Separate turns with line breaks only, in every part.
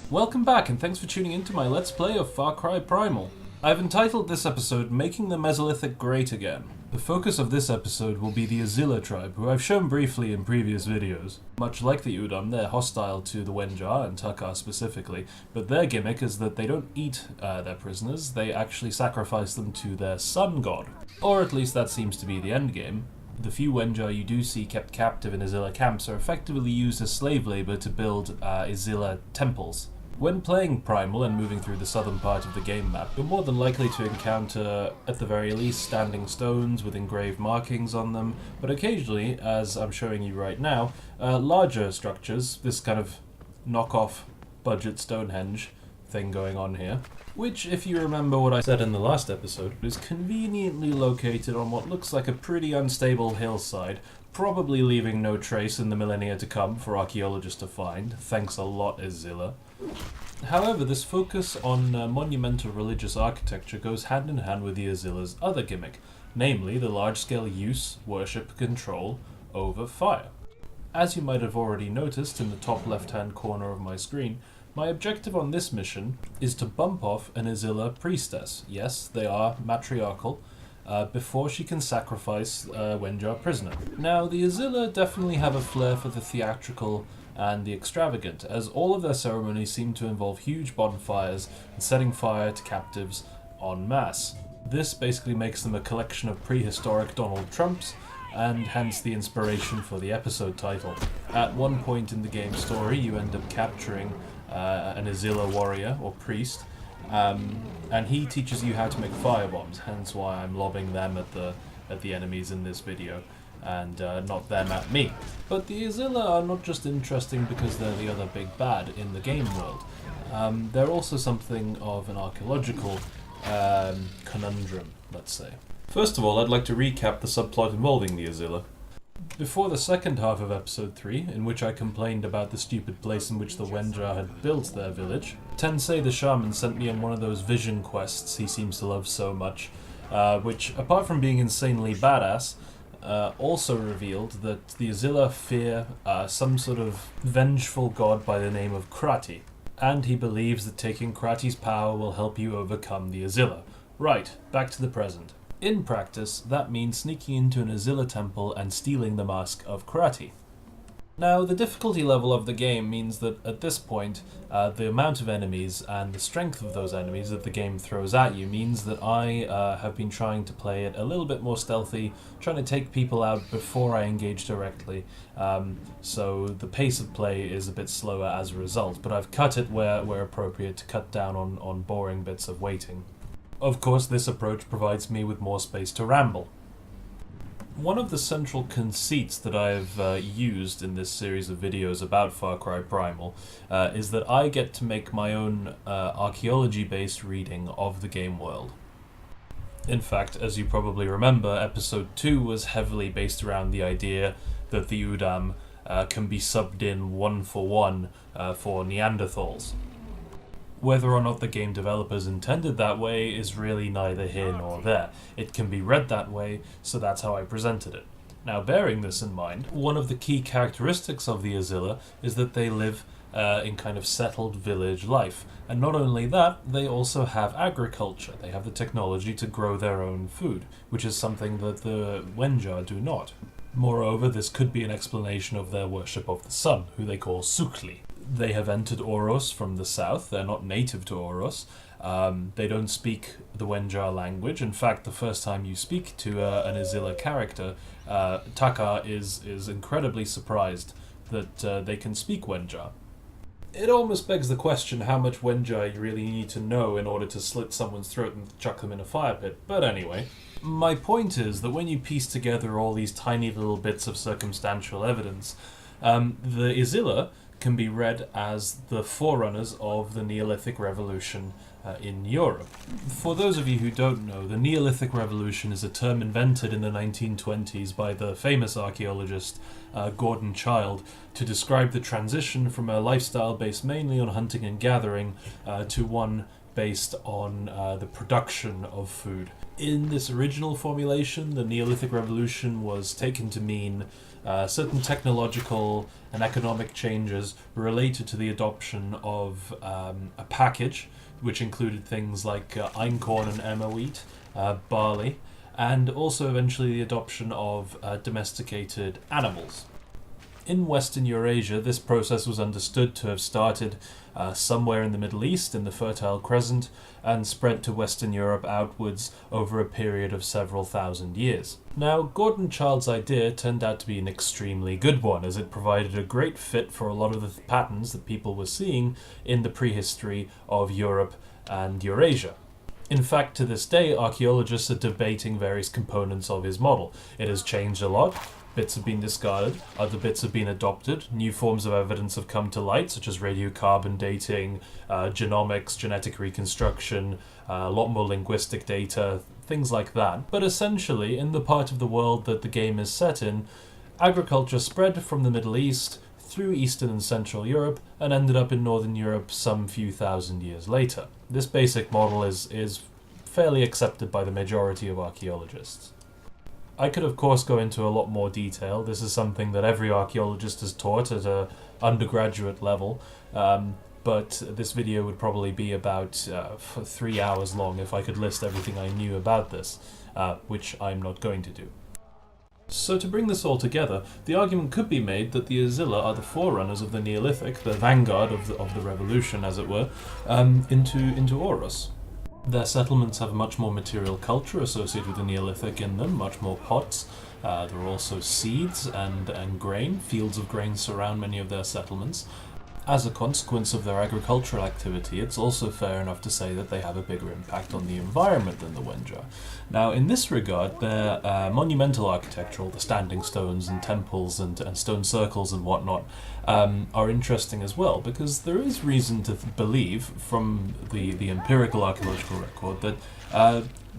Welcome back, and thanks for tuning in to my Let's Play of Far Cry Primal. I've entitled this episode, Making the Mesolithic Great Again. The focus of this episode will be the Izila tribe, who I've shown briefly in previous videos. Much like the Udam, they're hostile to the Wenja, and Takar specifically, but their gimmick is that they don't eat their prisoners, they actually sacrifice them to their sun god. Or at least that seems to be the endgame. The few Wenja you do see kept captive in Izila camps are effectively used as slave labor to build Izila temples. When playing Primal and moving through the southern part of the game map, you're more than likely to encounter, at the very least, standing stones with engraved markings on them, but occasionally, as I'm showing you right now, larger structures, this kind of knockoff budget Stonehenge thing going on here, which, if you remember what I said in the last episode, is conveniently located on what looks like a pretty unstable hillside, probably leaving no trace in the millennia to come for archaeologists to find. Thanks a lot, Izila. However, this focus on monumental religious architecture goes hand in hand with the Izila's other gimmick, namely the large-scale use, worship, control over fire. As you might have already noticed in the top left-hand corner of my screen, my objective on this mission is to bump off an Izila priestess. Yes, they are matriarchal, before she can sacrifice a Wenja prisoner. Now, the Izila definitely have a flair for the theatrical and the extravagant, as all of their ceremonies seem to involve huge bonfires and setting fire to captives en masse. This basically makes them a collection of prehistoric Donald Trumps, and hence the inspiration for the episode title. At one point in the game story, you end up capturing an Izila warrior or priest, and he teaches you how to make firebombs, hence why I'm lobbing them at the enemies in this video, and not them at me. But the Izila are not just interesting because they're the other big bad in the game world. They're also something of an archaeological conundrum, let's say. First of all, I'd like to recap the subplot involving the Izila. Before the second half of episode 3, in which I complained about the stupid place in which the Wenja had built their village, Tensei the Shaman sent me on one of those vision quests he seems to love so much, which, apart from being insanely badass, also revealed that the Izila fear some sort of vengeful god by the name of Krati, and he believes that taking Krati's power will help you overcome the Izila. Right, back to the present. In practice, that means sneaking into an Izila temple and stealing the mask of Krati. Now, the difficulty level of the game means that at this point, the amount of enemies and the strength of those enemies that the game throws at you means that I have been trying to play it a little bit more stealthy, trying to take people out before I engage directly, so the pace of play is a bit slower as a result, but I've cut it where appropriate to cut down on boring bits of waiting. Of course, this approach provides me with more space to ramble. One of the central conceits that I've used in this series of videos about Far Cry Primal is that I get to make my own archaeology-based reading of the game world. In fact, as you probably remember, episode 2 was heavily based around the idea that the Udam can be subbed in one-for-one for Neanderthals. Whether or not the game developers intended that way is really neither here nor there. It can be read that way, so that's how I presented it. Now, bearing this in mind, one of the key characteristics of the Izila is that they live in kind of settled village life. And not only that, they also have agriculture. They have the technology to grow their own food, which is something that the Wenja do not. Moreover, this could be an explanation of their worship of the sun, who they call Sukli. They have entered Oros from the south. They're not native to Oros. They don't speak the Wenja language. In fact, the first time you speak to an Izila character, Taka is incredibly surprised that they can speak Wenja. It almost begs the question how much Wenja you really need to know in order to slit someone's throat and chuck them in a fire pit. But anyway, my point is that when you piece together all these tiny little bits of circumstantial evidence, the Izila can be read as the forerunners of the Neolithic Revolution in Europe. For those of you who don't know, the Neolithic Revolution is a term invented in the 1920s by the famous archaeologist Gordon Childe to describe the transition from a lifestyle based mainly on hunting and gathering to one based on the production of food. In this original formulation, the Neolithic Revolution was taken to mean certain technological and economic changes related to the adoption of a package, which included things like einkorn and emmer wheat, barley, and also eventually the adoption of domesticated animals. In Western Eurasia, this process was understood to have started somewhere in the Middle East, in the Fertile Crescent, and spread to Western Europe outwards over a period of several thousand years. Now, Gordon Child's idea turned out to be an extremely good one, as it provided a great fit for a lot of the patterns that people were seeing in the prehistory of Europe and Eurasia. In fact, to this day, archaeologists are debating various components of his model. It has changed a lot. Bits have been discarded, other bits have been adopted, new forms of evidence have come to light, such as radiocarbon dating, genomics, genetic reconstruction, a lot more linguistic data, things like that. But essentially, in the part of the world that the game is set in, agriculture spread from the Middle East through Eastern and Central Europe and ended up in Northern Europe some few thousand years later. This basic model is fairly accepted by the majority of archaeologists. I could of course go into a lot more detail. This is something that every archaeologist is taught at an undergraduate level, but this video would probably be about 3 hours long if I could list everything I knew about this, which I'm not going to do. So to bring this all together, the argument could be made that the Izila are the forerunners of the Neolithic, the vanguard of the revolution, as it were, into Aarhus. Their settlements have a much more material culture associated with the Neolithic in them, much more pots. There are also seeds and grain. Fields of grain surround many of their settlements. As a consequence of their agricultural activity, it's also fair enough to say that they have a bigger impact on the environment than the Wenja. Now, in this regard, their monumental architecture, all the standing stones and temples and stone circles and whatnot, are interesting as well, because there is reason to believe, from the empirical archaeological record, that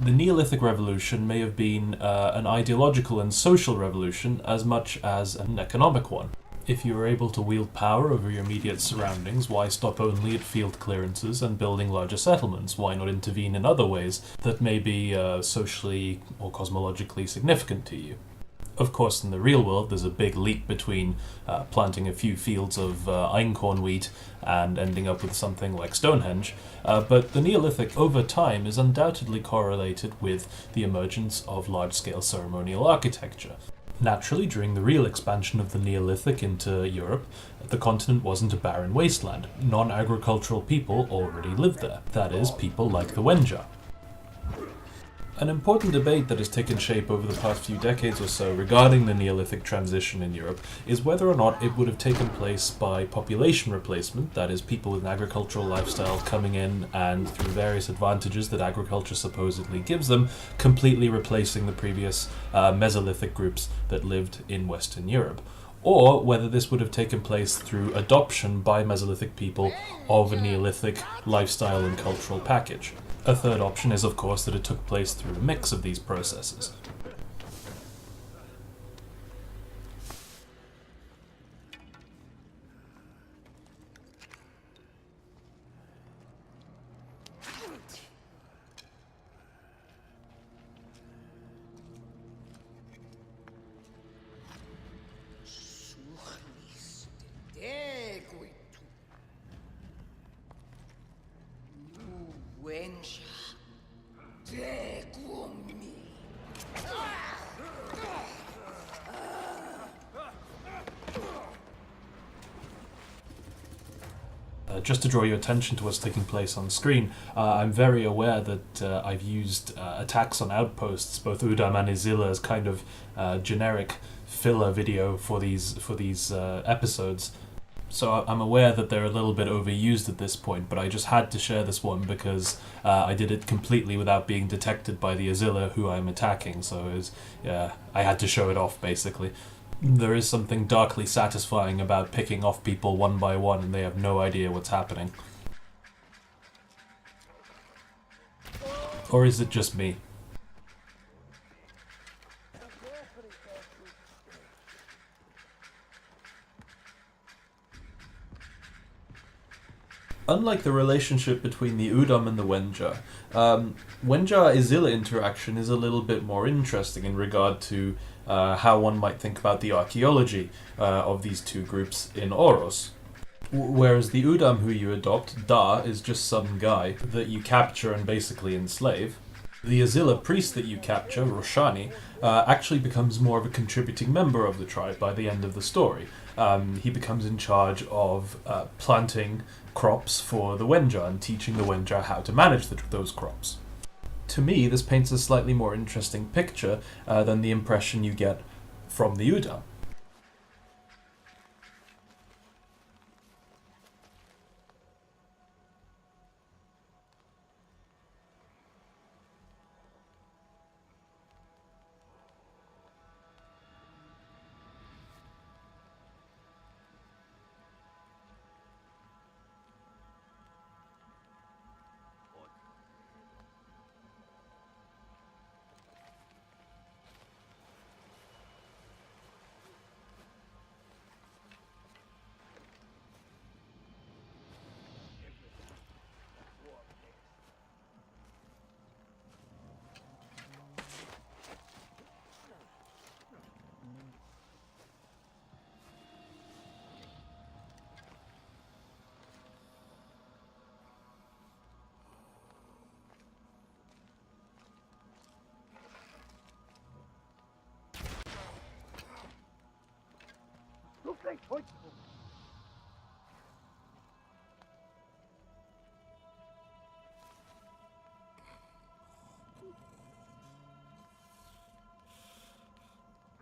the Neolithic Revolution may have been an ideological and social revolution as much as an economic one. If you were able to wield power over your immediate surroundings, why stop only at field clearances and building larger settlements? Why not intervene in other ways that may be socially or cosmologically significant to you? Of course, in the real world, there's a big leap between planting a few fields of einkorn wheat and ending up with something like Stonehenge, but the Neolithic, over time, is undoubtedly correlated with the emergence of large-scale ceremonial architecture. Naturally, during the real expansion of the Neolithic into Europe, the continent wasn't a barren wasteland. Non-agricultural people already lived there. That is, people like the Wenja. An important debate that has taken shape over the past few decades or so regarding the Neolithic transition in Europe is whether or not it would have taken place by population replacement, that is, people with an agricultural lifestyle coming in and, through various advantages that agriculture supposedly gives them, completely replacing the previous Mesolithic groups that lived in Western Europe. Or whether this would have taken place through adoption by Mesolithic people of a Neolithic lifestyle and cultural package. A third option is, of course, that it took place through a mix of these processes.
Wenja, me.
Just to draw your attention to what's taking place on screen, I'm very aware that I've used attacks on outposts, both Udam and Izila, as kind of generic filler video for these episodes. So I'm aware that they're a little bit overused at this point, but I just had to share this one because I did it completely without being detected by the Izila who I'm attacking, so I had to show it off, basically. There is something darkly satisfying about picking off people one by one and they have no idea what's happening. Or is it just me? Unlike the relationship between the Udam and the Wenja, Wenja-Izila interaction is a little bit more interesting in regard to how one might think about the archaeology of these two groups in Oros. Whereas the Udam who you adopt, Da, is just some guy that you capture and basically enslave. The Izila priest that you capture, Roshani, actually becomes more of a contributing member of the tribe by the end of the story. He becomes in charge of planting crops for the Wenja and teaching the Wenja how to manage those crops. To me, this paints a slightly more interesting picture than the impression you get from the Udam.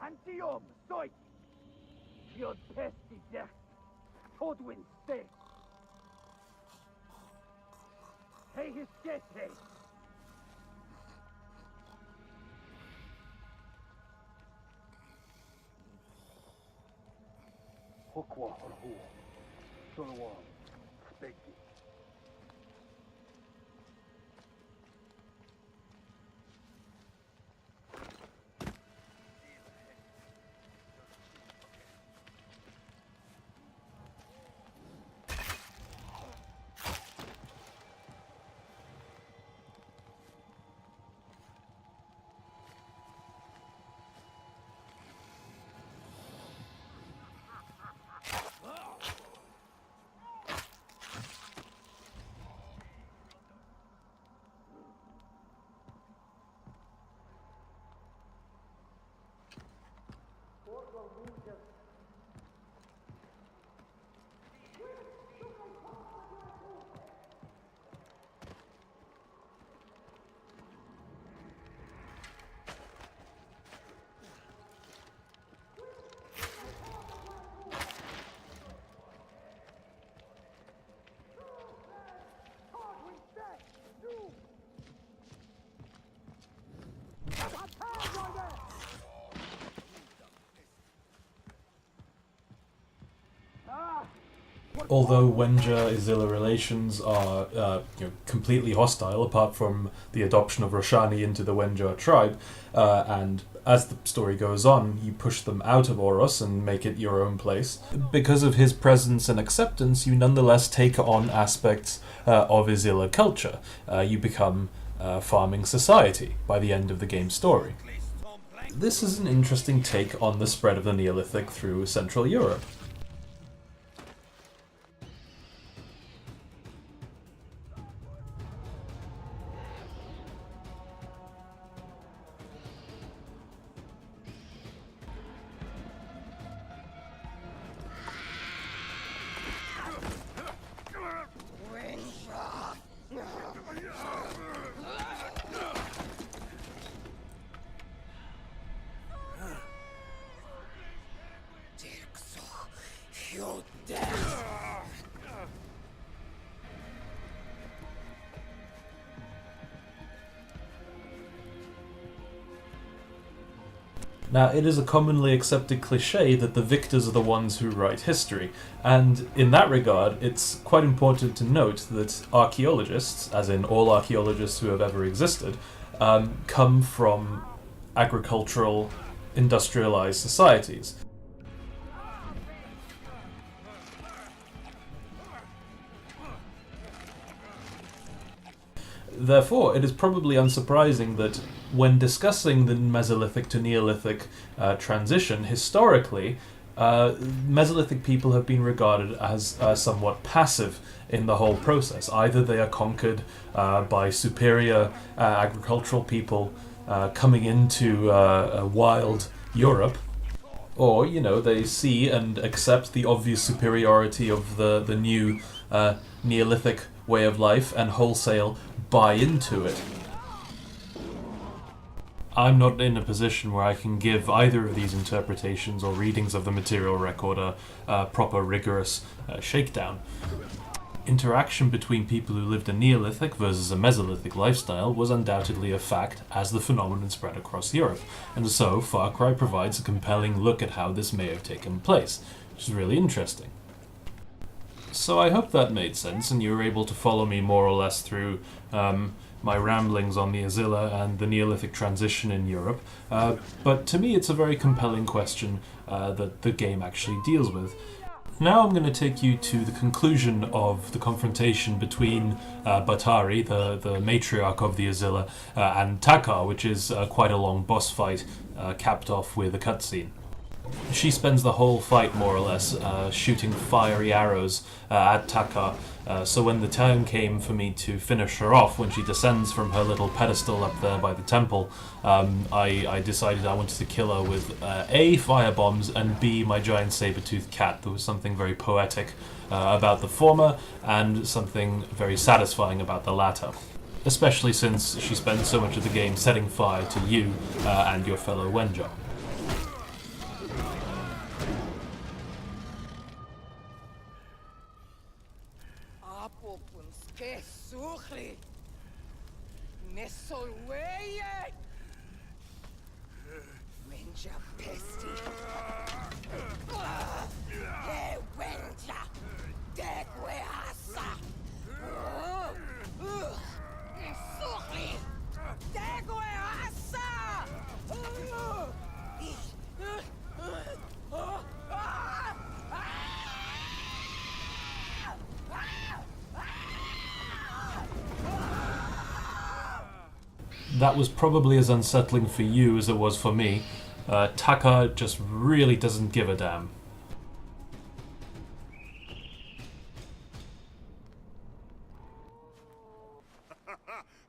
Antium, stoit! Fiod pesti death, Todwin stay! Hey his skete! Hokwa Horhu, Solowam, Speki.
Although Wenja-Izila relations are completely hostile, apart from the adoption of Roshani into the Wenja tribe, and as the story goes on, you push them out of Oros and make it your own place. Because of his presence and acceptance, you nonetheless take on aspects of Izila culture. You become a farming society by the end of the game's story. This is an interesting take on the spread of the Neolithic through Central Europe. Now, it is a commonly accepted cliché that the victors are the ones who write history, and in that regard, it's quite important to note that archaeologists, as in all archaeologists who have ever existed, come from agricultural, industrialized societies. Therefore, it is probably unsurprising that when discussing the Mesolithic to Neolithic transition, historically, Mesolithic people have been regarded as somewhat passive in the whole process. Either they are conquered by superior agricultural people coming into wild Europe, or, they see and accept the obvious superiority of the new Neolithic way of life and wholesale buy into it. I'm not in a position where I can give either of these interpretations or readings of the material record a proper, rigorous shakedown. Interaction between people who lived a Neolithic versus a Mesolithic lifestyle was undoubtedly a fact as the phenomenon spread across Europe, and so Far Cry provides a compelling look at how this may have taken place, which is really interesting. So I hope that made sense and you were able to follow me more or less through my ramblings on the Izila and the Neolithic transition in Europe, but to me it's a very compelling question that the game actually deals with. Now I'm going to take you to the conclusion of the confrontation between Batari, the matriarch of the Izila, and Takar, which is quite a long boss fight, capped off with a cutscene. She spends the whole fight, more or less, shooting fiery arrows at Takar, so when the time came for me to finish her off, when she descends from her little pedestal up there by the temple, I decided I wanted to kill her with A, firebombs, and B, my giant saber-toothed cat. There was something very poetic about the former, and something very satisfying about the latter. Especially since she spends so much of the game setting fire to you and your fellow Wenja.
Wenja pesti. Wenja. Degueasa. Suchli. Degueasa.
That was probably as unsettling for you as it was for me. Taka just really doesn't give a damn.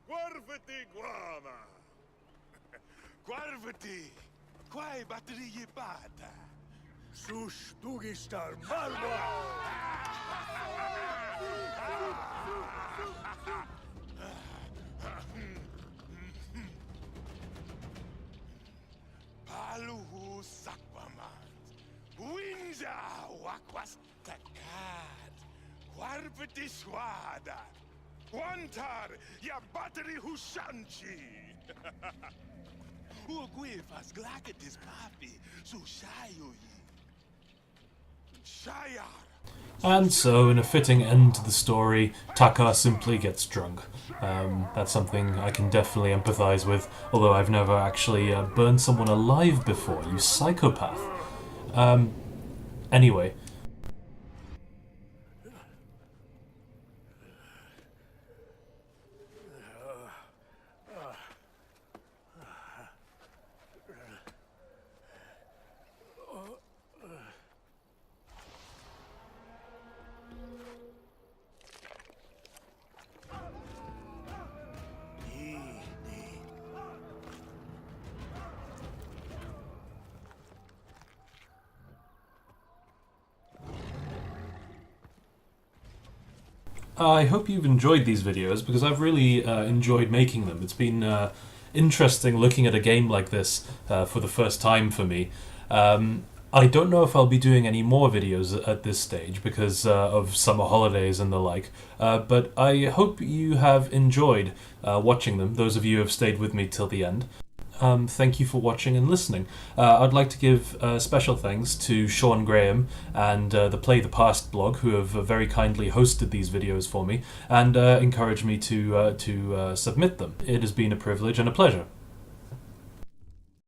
Guarvati guava. Guarvati. Quai batterie bata. Sus dugistar malwa. Paluhu sakwamat. Wenja wakwas takat. Guarvati swada. Wantar ya battery hushanchi. Uguevas glaketis papi su shayo yi. Shayar.
And so, in a fitting end to the story, Taka simply gets drunk. That's something I can definitely empathize with, although I've never actually burned someone alive before, you psychopath. Anyway. I hope you've enjoyed these videos, because I've really enjoyed making them. It's been interesting looking at a game like this for the first time for me. I don't know if I'll be doing any more videos at this stage because of summer holidays and the like, but I hope you have enjoyed watching them, those of you who have stayed with me till the end. Thank you for watching and listening. I'd like to give special thanks to Sean Graham and the Play the Past blog, who have very kindly hosted these videos for me and encouraged me to submit them. It has been a privilege and a pleasure.